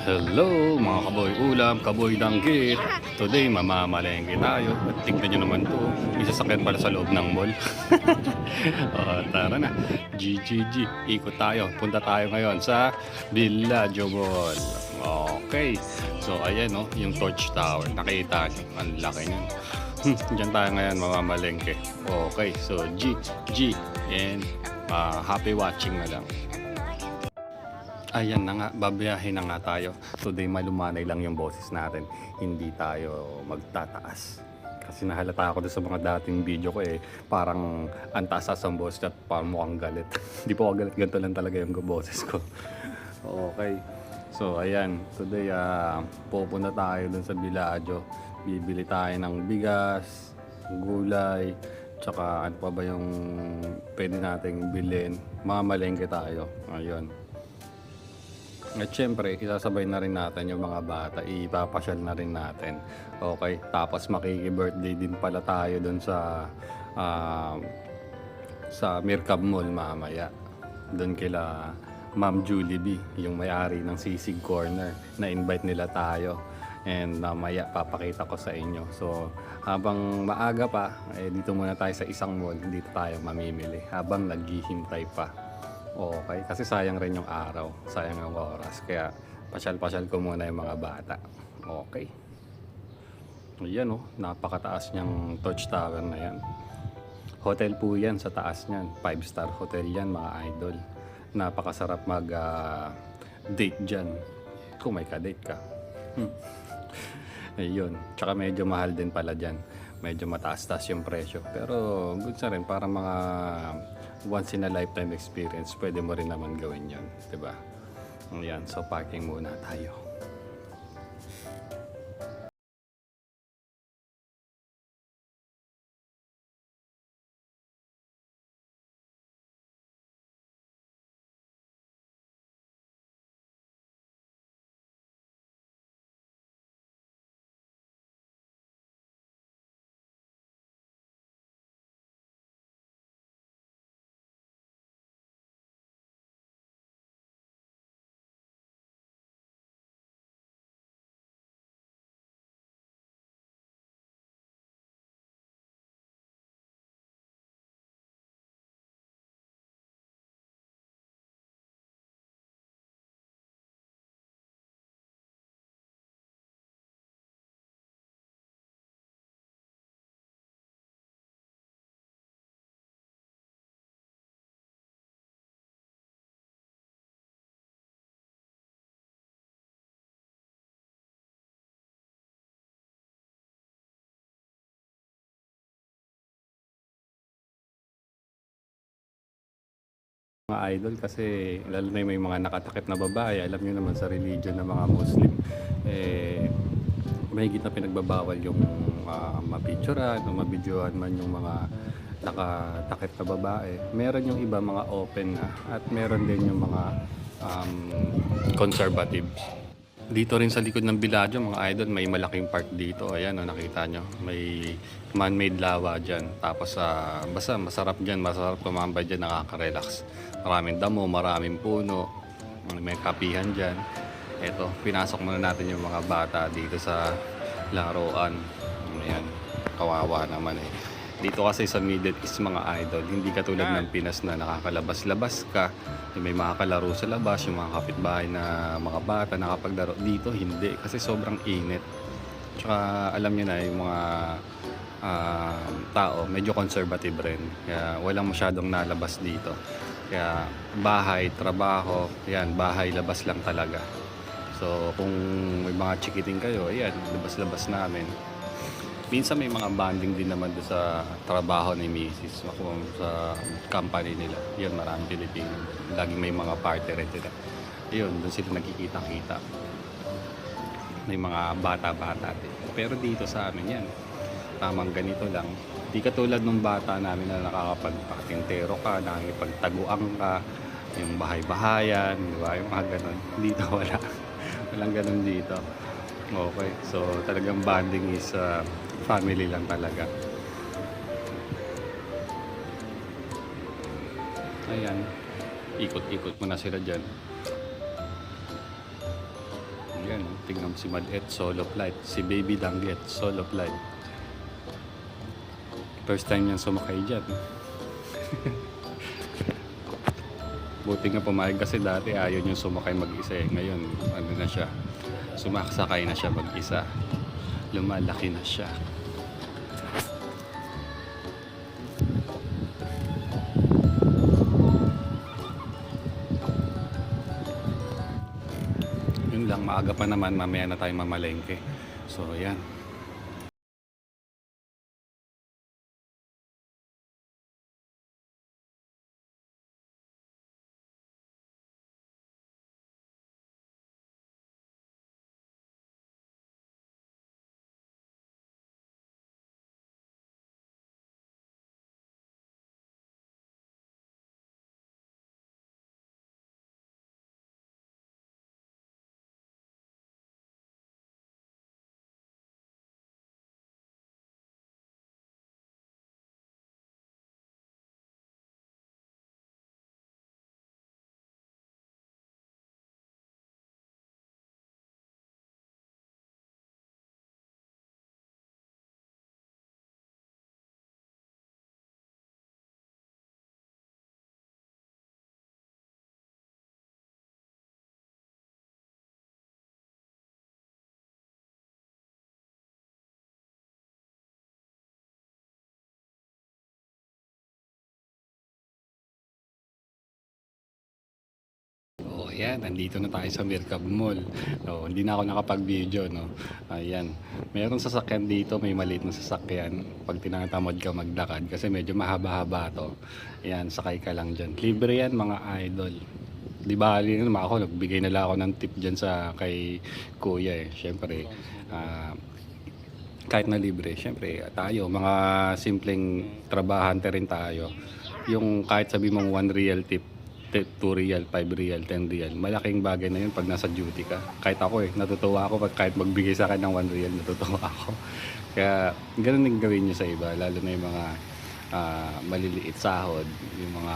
Hello mga kaboy ulam, kaboy danggit. Today mamamalengke tayo. At tignan nyo naman to, may sasakyan pala sa loob ng mall. Tara na, GGG, ikot tayo. Punta tayo ngayon sa Villaggio Mall. Okay, so ayan o, yung Torch Tower. Nakita nyo, ang laki nyo. Diyan tayo ngayon mamamalengke. Okay, so G and happy watching na lang. Ayan na nga, babiyahin na nga tayo. Today malumanay lang yung boses natin. Hindi tayo magtataas. Kasi nahalata ako doon sa mga dating video ko parang antaas ang boses at parang mukhang galit. Hindi po ako galit, ganito lang talaga yung boses ko. Okay. So ayan, today pupunta tayo doon sa Villaggio. Bibili tayo ng bigas, gulay, tsaka ano pa ba yung pwede nating bilhin. Mamalengke tayo. Ayun. At syempre, isasabay na rin natin yung mga bata, ipapasyal na rin natin. Okay, tapos makiki-birthday din pala tayo dun sa Mircab Mall mamaya. Dun kila Ma'am Julie B, yung may-ari ng Sisig Corner, na-invite nila tayo. And mamaya papakita ko sa inyo. So, habang maaga pa, dito muna tayo sa isang mall, dito tayo mamimili. Habang naghihintay pa. Okay, kasi sayang rin yung araw, sayang yung oras. Kaya pasyal-pasyal ko muna yung mga bata. Okay. Ayan oh, napakataas niyang Torch Tower na yan. Hotel po yan sa taas niyan. 5-star hotel yan mga idol. Napakasarap mag-date dyan. Kung may ka-date ka. Ayun. Tsaka medyo mahal din pala dyan. Medyo mataas-taas yung presyo. Pero good sa rin para mga once in a lifetime experience, pwede mo rin naman gawin yan, diba? Ayan, so parking muna tayo. Mga idol, kasi lalo na may mga nakatakip na babae, alam nyo naman sa religion ng mga Muslim, mahigit na pinagbabawal yung mapicturean o mabidyohan man yung mga nakatakip na babae. Meron yung iba mga open na, at meron din yung mga conservative. Dito rin sa likod ng Villaggio mga idol, may malaking park dito. Ayan o, nakita nyo, may man-made lava dyan. Tapos basta masarap dyan, masarap tumambay dyan, nakaka-relax. Maraming damo, maraming puno, may kapihan dyan. Eto, pinasok muna natin yung mga bata dito sa laruan. Ayan, kawawa naman Dito kasi sa Middle East mga idol, hindi katulad ng Pinas na nakakalabas-labas ka, may makakalaro sa labas, yung mga kapitbahay na mga bata nakapaglaro. Dito hindi, kasi sobrang init. Tsaka alam nyo na yung mga tao, medyo conservative rin. Kaya walang masyadong nalabas dito. Kaya bahay, trabaho, yan, bahay, labas lang talaga. So kung may mga chikiting kayo, ayan, labas-labas namin. Minsan may mga bonding din naman doon sa trabaho ni Mrs. Ako sa company nila. Yun, maraming Pilipino. Laging may mga party rin sila. Yun, doon sila nagkikita-kita. May mga bata-bata din. Pero dito sa amin yan, tamang ganito lang. Di katulad ng bata namin na nakakapagpakintero ka, nakakipagtaguan ka, yung bahay-bahayan, di ba? Yung mga ganun. Dito wala. Walang ganun dito. Okay, so talagang bonding is family lang talaga. Ayan, ikot-ikot muna sila dyan. tingnan mo si Maliit, solo flight. Si Baby Danggit, solo flight. First time niyang sumakay dyan. Buti nga pumayag kasi dati ayaw niyang sumakay mag-isa eh. Ngayon, ano na siya, sumakay na siya mag-isa. Lumalaki na siya. Yun lang, maaga pa naman, mamaya na tayo mamalengke. So, yan. Oh, ayan, nandito na tayo sa Mircab Mall. Oh, hindi na ako nakapag-video, no. Ayan. Meron sasakyan dito, may maliit na sasakyan. Pag tinatamad ka maglakad kasi medyo mahaba-haba to. Ayan, sakay ka lang diyan. Libre yan, mga idol. Di bali naman ako, nagbigay na lang ako ng tip diyan sa kay Kuya eh. Syempre, kahit na libre, syempre tayo, mga simpleng trabahante rin tayo. Yung kahit sabi mong 1 real tip, 2 real, 5 real, 10 real. Malaking bagay na yun pag nasa duty ka. Kahit ako eh, natutuwa ako pag kahit magbigay sa akin ng 1 real, natutuwa ako. Kaya ganun din gawin nyo sa iba, lalo na yung mga maliliit sahod, yung mga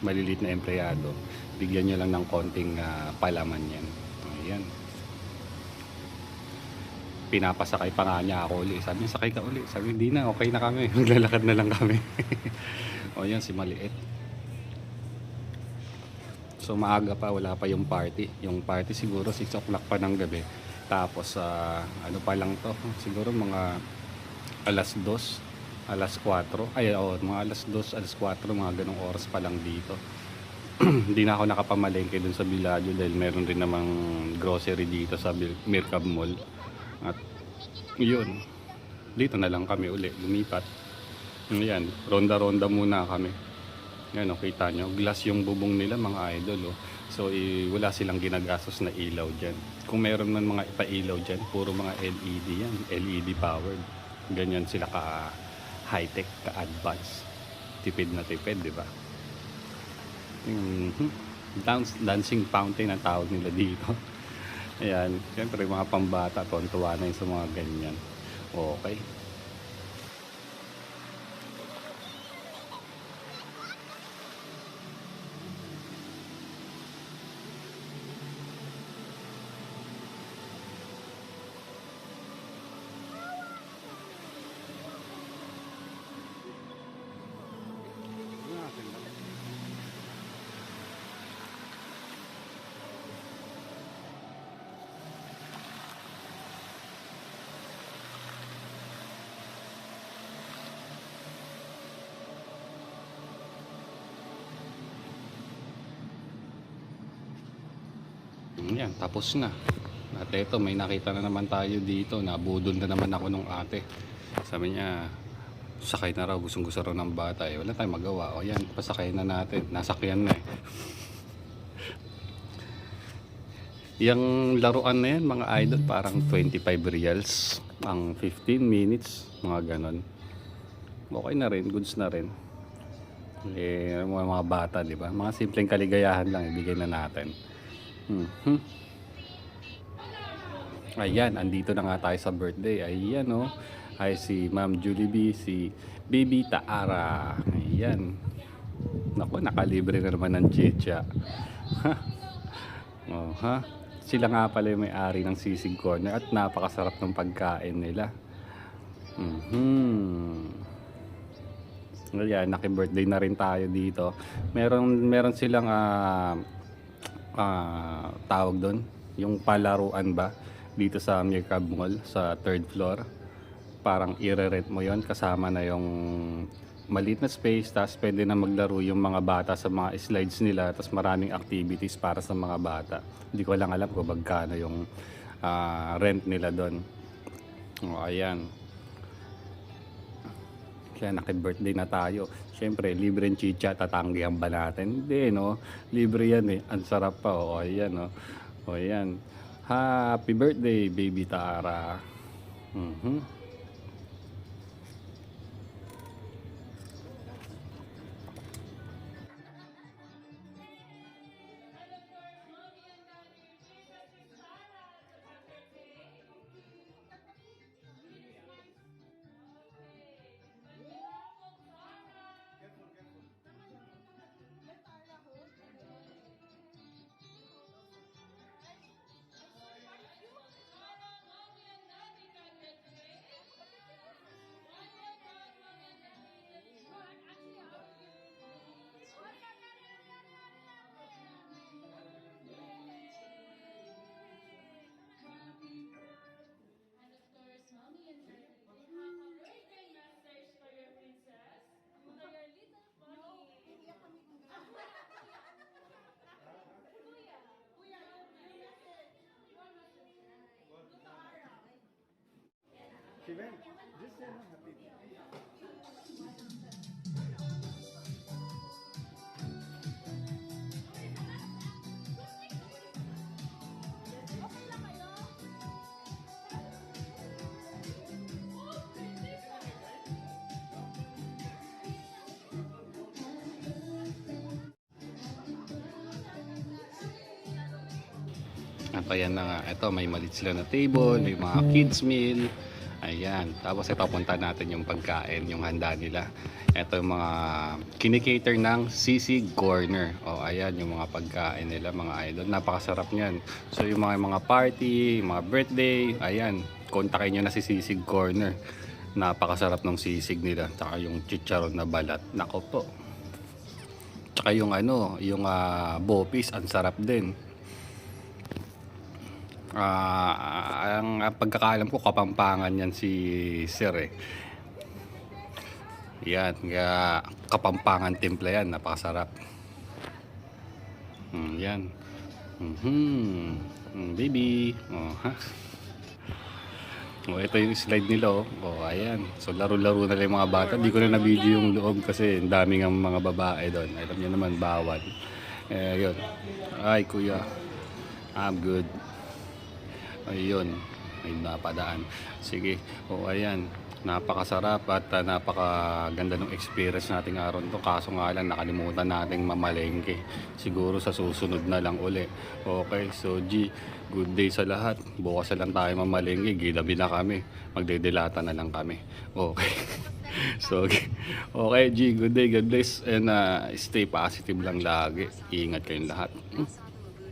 maliliit na empleyado. Bigyan nyo lang ng konting palaman yan. Ayan. Pinapasakay pa nga niya ako uli. Sabi niya, sakay ka uli. Sabi, hindi na, okay na kami. Maglalakad na lang kami. O yan, si Maliit. So maaga pa, wala pa yung party. Yung party siguro 6 o'clock pa ng gabi. Tapos ano pa lang to, siguro mga alas 2, alas 4. Ay mga alas 2, alas 4, mga ganong oras pa lang dito. Hindi na ako nakapamalengke dun sa Villaggio dahil meron rin namang grocery dito sa Mircab Mall. At yun, dito na lang kami uli, lumipat. Ayan, ronda-ronda muna kami. Yan o, kita nyo, glass yung bubong nila mga idol oh. So wala silang ginagastos na ilaw dyan. Kung meron man mga ipailaw dyan, puro mga LED yan, LED powered. Ganyan sila ka high-tech, ka advanced. Tipid na tipid, di ba? Dancing fountain ang tawag nila dito. Ayan, syempre mga pambata, tuwa na yun sa mga ganyan. Okay. Yan, tapos na. At ito, may nakita na naman tayo dito. Nabudol na naman ako nung ate. Sabi niya, sakay na raw. Gustong gusto raw ng bata. Eh, wala tayong magawa. O yan, pasakay na natin. Nasakyan na eh. Yung laruan na yan, mga idol, parang 25 reals. Ang 15 minutes, mga ganon. Okay na rin, goods na rin. Eh, mga bata, di ba? Mga simpleng kaligayahan lang, ibigay na natin. Ayan, andito na nga tayo sa birthday. Ayan oh. Ay si Ma'am Julie B, si Baby Taara. Ayan. Naku, nakalibre na naman ng chicha. Oh, ha? Sila nga pala yung may-ari ng Sisig Corner at napakasarap ng pagkain nila. Ayan, naki-birthday na rin tayo dito. Meron silang tawag doon, yung palaruan ba dito sa Mircab Mall sa third floor. Parang i-rent mo yon, kasama na yung maliit na space, tapos pwede na maglaro yung mga bata sa mga slides nila, tapos maraming activities para sa mga bata. Hindi ko lang alam kung magkano yung rent nila doon. Ayan. Kaya naki-birthday na tayo. Siyempre, libreng chicha, tatanggihan ba natin? Hindi, no? Libre yan eh. Ang sarap pa. O, ayan, no? O, ayan. Happy birthday, baby Tara. At ayan na nga, ito may malit sila na table, may mga kids meal. Ayan, tapos ito punta natin yung pagkain, yung handa nila. Ito yung mga kinikater ng Sisig Corner. O ayan yung mga pagkain nila, mga idol. Napakasarap niyan. So yung mga party, mga birthday, ayan, kontakin nyo na si Sisig Corner. Napakasarap ng sisig nila. Tsaka yung chicharon na balat. Nako po. Tsaka yung yung bopis, ang sarap din. Ang pagkakaalam ko, Kapampangan yan si Sir eh. Yan, kaya Kapampangan timpla yan, napakasarap. Yan. Baby. Ha? Ito yung slide nila ayan. So laro-laro na lang yung mga bata. Di ko na na-video yung loob kasi ang daming ang mga babae doon. Alam niyo naman, bawal. Yun. Ay kuya, I'm good. Ayun, may napadaan. Sige, ayan, napakasarap at napakaganda ng experience nating araw to. Kaso nga lang, nakalimutan nating mamalengke. Siguro sa susunod na lang uli. Okay, so G, good day sa lahat. Bukas na lang tayo mamalengke, gilabi na kami. Magdedelata na lang kami. Okay. So, okay G, good day, God bless. And stay positive lang lagi. Ingat kayong lahat.